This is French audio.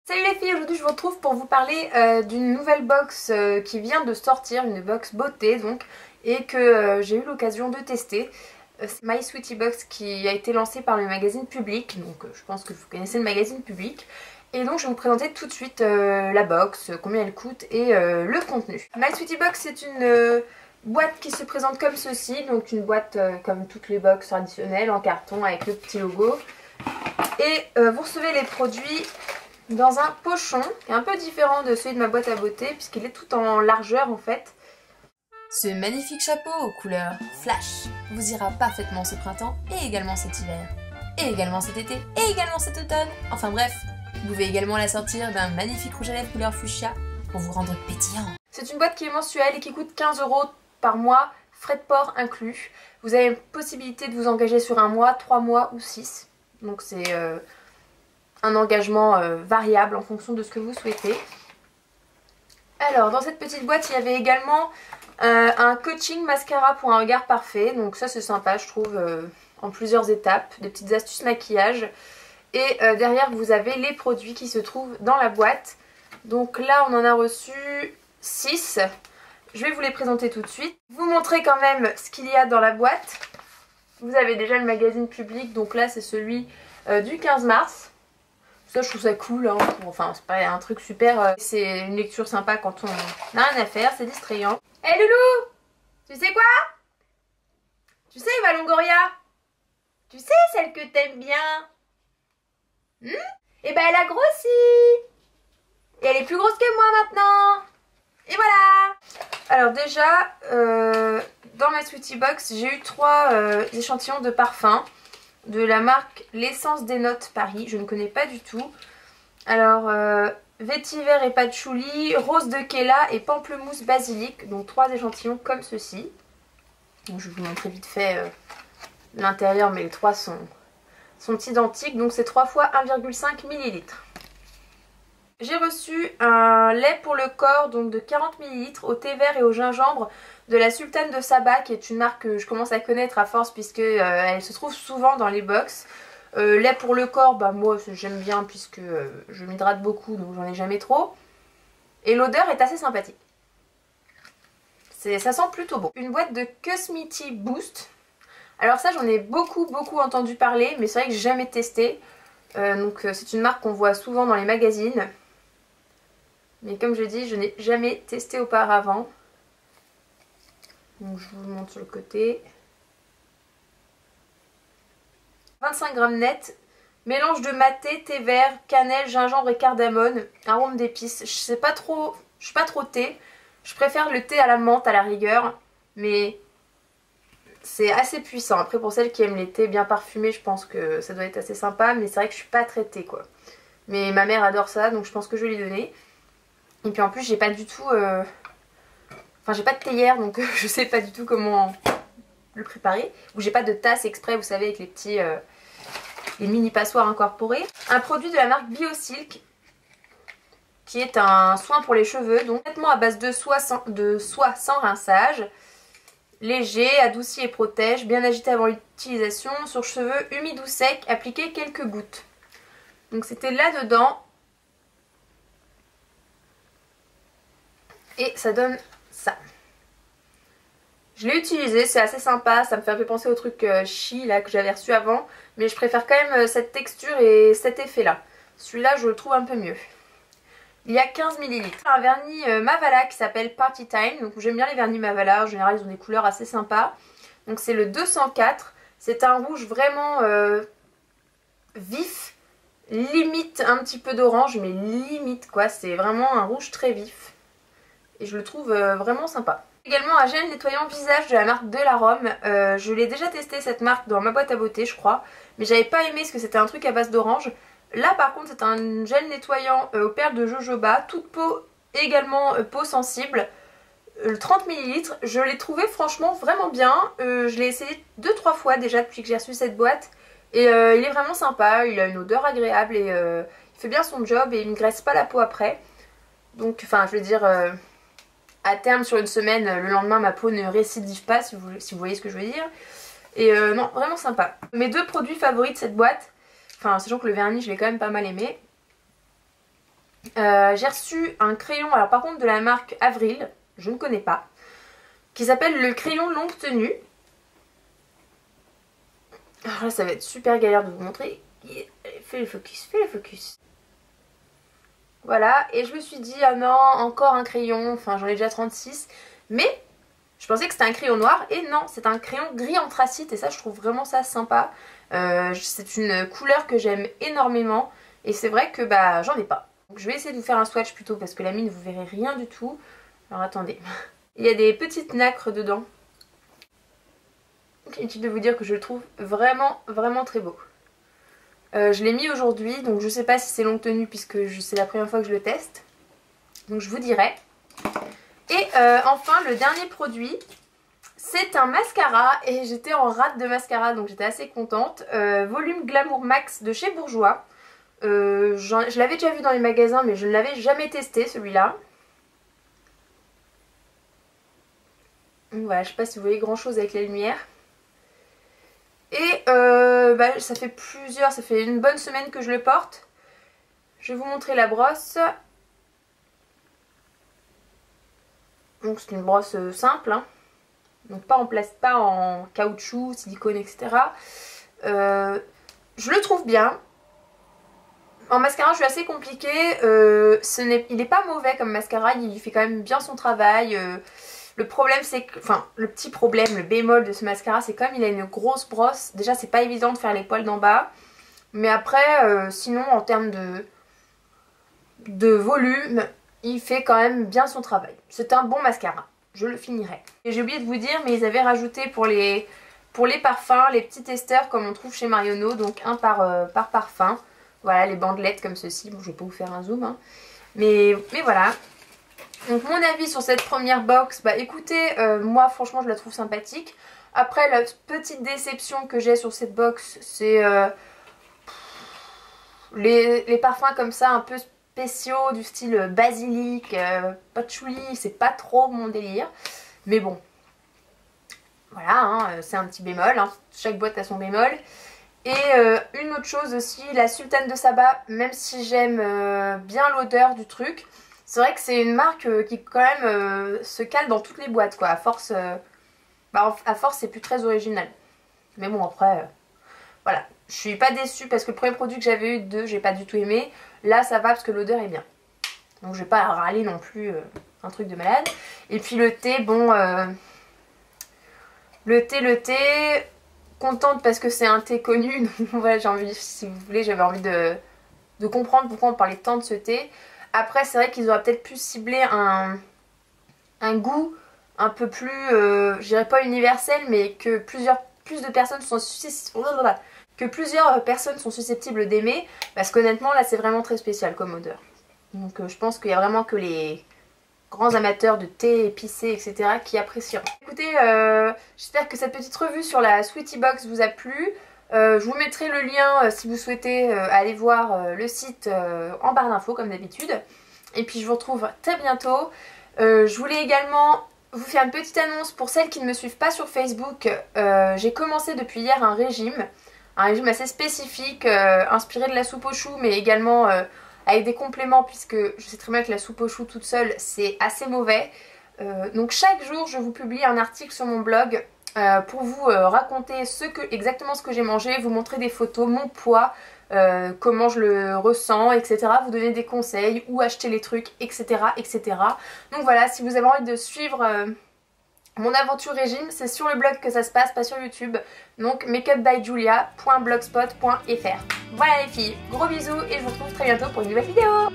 Salut les filles, aujourd'hui je vous retrouve pour vous parler d'une nouvelle box qui vient de sortir, une box beauté donc, et que j'ai eu l'occasion de tester. C'est My Sweetie Box qui a été lancée par le magazine Public, donc je pense que vous connaissez le magazine Public. Et donc je vais vous présenter tout de suite la box, combien elle coûte et le contenu. My Sweetie Box c'est une boîte qui se présente comme ceci, donc une boîte comme toutes les box traditionnelles en carton avec le petit logo. Et vous recevez les produits dans un pochon qui est un peu différent de celui de ma boîte à beauté puisqu'il est tout en largeur en fait. Ce magnifique chapeau aux couleurs flash vous ira parfaitement ce printemps et également cet hiver, et également cet été, et également cet automne. Enfin bref, vous pouvez également la sortir d'un magnifique rouge à lèvres couleur fuchsia pour vous rendre pétillant. C'est une boîte qui est mensuelle et qui coûte 15 € par mois, frais de port inclus. Vous avez possibilité de vous engager sur un mois, 3 mois ou 6. Donc c'est un engagement variable en fonction de ce que vous souhaitez. Alors dans cette petite boîte il y avait également un coaching mascara pour un regard parfait. Donc ça c'est sympa je trouve, en plusieurs étapes, des petites astuces maquillage. Et derrière vous avez les produits qui se trouvent dans la boîte. Donc là on en a reçu 6. Je vais vous les présenter tout de suite. Vous montrer quand même ce qu'il y a dans la boîte. Vous avez déjà le magazine Public, donc là c'est celui du 15 mars. Ça je trouve ça cool, hein. Enfin c'est pas un truc super, c'est une lecture sympa quand on n'a rien à faire, c'est distrayant. Hé Loulou, tu sais quoi? Tu sais Eva Longoria? Tu sais celle que t'aimes bien? Et ben elle a grossi. Et elle est plus grosse que moi maintenant. Et voilà. Alors déjà, dans ma Sweetie Box, j'ai eu 3 échantillons de parfums de la marque L'Essence des Notes Paris. Je ne connais pas du tout. Alors, vétiver et patchouli, rose de Kela et pamplemousse basilic. Donc 3 échantillons comme ceci. Donc, je vais vous montrer vite fait l'intérieur, mais les 3 sont identiques. Donc c'est 3 fois 1,5 ml. J'ai reçu un lait pour le corps donc de 40 ml au thé vert et au gingembre de la Sultane de Saba, qui est une marque que je commence à connaître à force puisque elle se trouve souvent dans les box. Lait pour le corps, bah moi j'aime bien puisque je m'hydrate beaucoup donc j'en ai jamais trop. Et l'odeur est assez sympathique. Ça sent plutôt bon. Une boîte de Cosmiti Boost. Alors ça j'en ai beaucoup entendu parler mais c'est vrai que j'ai jamais testé. Donc c'est une marque qu'on voit souvent dans les magazines. Mais comme je dis, je n'ai jamais testé auparavant. Donc je vous le montre sur le côté. 25 g net. Mélange de maté, thé vert, cannelle, gingembre et cardamone. Arôme d'épices. Je suis pas trop thé. Je préfère le thé à la menthe à la rigueur. Mais c'est assez puissant. Après pour celles qui aiment les thés bien parfumés, je pense que ça doit être assez sympa. Mais c'est vrai que je suis pas très thé quoi. Mais ma mère adore ça donc je pense que je vais lui donner. Et puis en plus j'ai pas du tout... Enfin j'ai pas de théière donc je sais pas du tout comment le préparer. Ou j'ai pas de tasse exprès vous savez avec les petits... les mini passoires incorporés. Un produit de la marque Biosilk qui est un soin pour les cheveux. Donc traitement à base de soie sans rinçage. Léger, adoucit et protège. Bien agité avant l'utilisation. Sur cheveux humides ou secs. Appliquez quelques gouttes. Donc c'était là-dedans. Et ça donne ça. Je l'ai utilisé, c'est assez sympa, ça me fait un peu penser au truc Chi là que j'avais reçu avant. Mais je préfère quand même cette texture et cet effet là. Celui-là je le trouve un peu mieux. Il y a 15 ml. Un vernis Mavala qui s'appelle Party Time. Donc j'aime bien les vernis Mavala, en général ils ont des couleurs assez sympas. Donc c'est le 204. C'est un rouge vraiment vif. Limite un petit peu d'orange mais limite quoi. C'est vraiment un rouge très vif. Et je le trouve vraiment sympa. Également un gel nettoyant visage de la marque Delarome. Je l'ai déjà testé cette marque dans ma boîte à beauté je crois. Mais j'avais pas aimé parce que c'était un truc à base d'orange. Là par contre c'est un gel nettoyant aux perles de jojoba. Toute peau, également peau sensible. 30 ml. Je l'ai trouvé franchement vraiment bien. Je l'ai essayé 2-3 fois déjà depuis que j'ai reçu cette boîte. Et il est vraiment sympa. Il a une odeur agréable et il fait bien son job et il ne graisse pas la peau après. Donc enfin je veux dire... à terme sur une semaine, le lendemain ma peau ne récidive pas si vous voyez ce que je veux dire. Et non, vraiment sympa. Mes 2 produits favoris de cette boîte, enfin sachant que le vernis je l'ai quand même pas mal aimé. J'ai reçu un crayon, alors par contre de la marque Avril, je ne connais pas, qui s'appelle le crayon longue tenue. Alors là ça va être super galère de vous montrer. Fais le focus, fais le focus. Voilà, et je me suis dit, ah non, encore un crayon, enfin j'en ai déjà 36, mais je pensais que c'était un crayon noir, et non, c'est un crayon gris anthracite, et ça je trouve vraiment ça sympa. C'est une couleur que j'aime énormément, et c'est vrai que bah j'en ai pas. Donc, je vais essayer de vous faire un swatch plutôt, parce que la mine vous verrez rien du tout. Alors attendez, il y a des petites nacres dedans. Donc inutile de vous dire que je le trouve vraiment, vraiment très beau. Je l'ai mis aujourd'hui, donc je sais pas si c'est longue tenue puisque c'est la première fois que je le teste. Donc je vous dirai. Et enfin le dernier produit, c'est un mascara et j'étais en rate de mascara donc j'étais assez contente. Volume Glamour Max de chez Bourjois. Je l'avais déjà vu dans les magasins mais je ne l'avais jamais testé celui-là. Voilà, je sais pas si vous voyez grand chose avec la lumière. Et bah, ça fait une bonne semaine que je le porte. Je vais vous montrer la brosse. Donc c'est une brosse simple, hein. Donc pas en caoutchouc, silicone, etc. Je le trouve bien. En mascara je suis assez compliquée. Il n'est pas mauvais comme mascara, il fait quand même bien son travail. Le problème c'est que, enfin le petit problème, le bémol de ce mascara c'est comme il a une grosse brosse. Déjà c'est pas évident de faire les poils d'en bas. Mais après sinon en termes de volume, il fait quand même bien son travail. C'est un bon mascara, je le finirai. Et j'ai oublié de vous dire mais ils avaient rajouté pour les parfums, les petits testeurs comme on trouve chez Marionneau. Donc un par parfum. Voilà les bandelettes comme ceci. Bon je vais pas vous faire un zoom hein. Mais voilà. Donc mon avis sur cette première box, bah écoutez, moi franchement je la trouve sympathique. Après la petite déception que j'ai sur cette box, c'est les parfums comme ça un peu spéciaux du style basilic, patchouli, c'est pas trop mon délire. Mais bon, voilà, hein, c'est un petit bémol, hein. Chaque boîte a son bémol. Et une autre chose aussi, la Sultane de Saba, même si j'aime bien l'odeur du truc, c'est vrai que c'est une marque qui quand même se cale dans toutes les boîtes quoi. À force c'est plus très original. Mais bon après, voilà. Je suis pas déçue parce que le premier produit que j'avais eu j'ai pas du tout aimé. Là ça va parce que l'odeur est bien. Donc je vais pas râler non plus un truc de malade. Et puis le thé, bon... le thé... Contente parce que c'est un thé connu. Donc voilà, j'ai envie, si vous voulez, j'avais envie de comprendre pourquoi on parlait tant de ce thé. Après c'est vrai qu'ils auraient peut-être pu cibler un goût un peu plus, je dirais pas universel, mais que plus de personnes sont susceptibles d'aimer. Parce qu'honnêtement là c'est vraiment très spécial comme odeur. Donc je pense qu'il y a vraiment que les grands amateurs de thé épicé, etc. qui apprécieront. Écoutez, j'espère que cette petite revue sur la Sweetie Box vous a plu. Je vous mettrai le lien si vous souhaitez aller voir le site en barre d'infos comme d'habitude. Et puis je vous retrouve très bientôt. Je voulais également vous faire une petite annonce pour celles qui ne me suivent pas sur Facebook. J'ai commencé depuis hier un régime assez spécifique, inspiré de la soupe aux choux, mais également avec des compléments puisque je sais très bien que la soupe aux choux toute seule c'est assez mauvais. Donc chaque jour je vous publie un article sur mon blog pour vous raconter exactement ce que j'ai mangé, vous montrer des photos, mon poids, comment je le ressens, etc. Vous donner des conseils, où acheter les trucs, etc. etc. Donc voilà, si vous avez envie de suivre mon aventure régime, c'est sur le blog que ça se passe, pas sur YouTube. Donc makeupbyjulia.blogspot.fr. Voilà les filles, gros bisous et je vous retrouve très bientôt pour une nouvelle vidéo.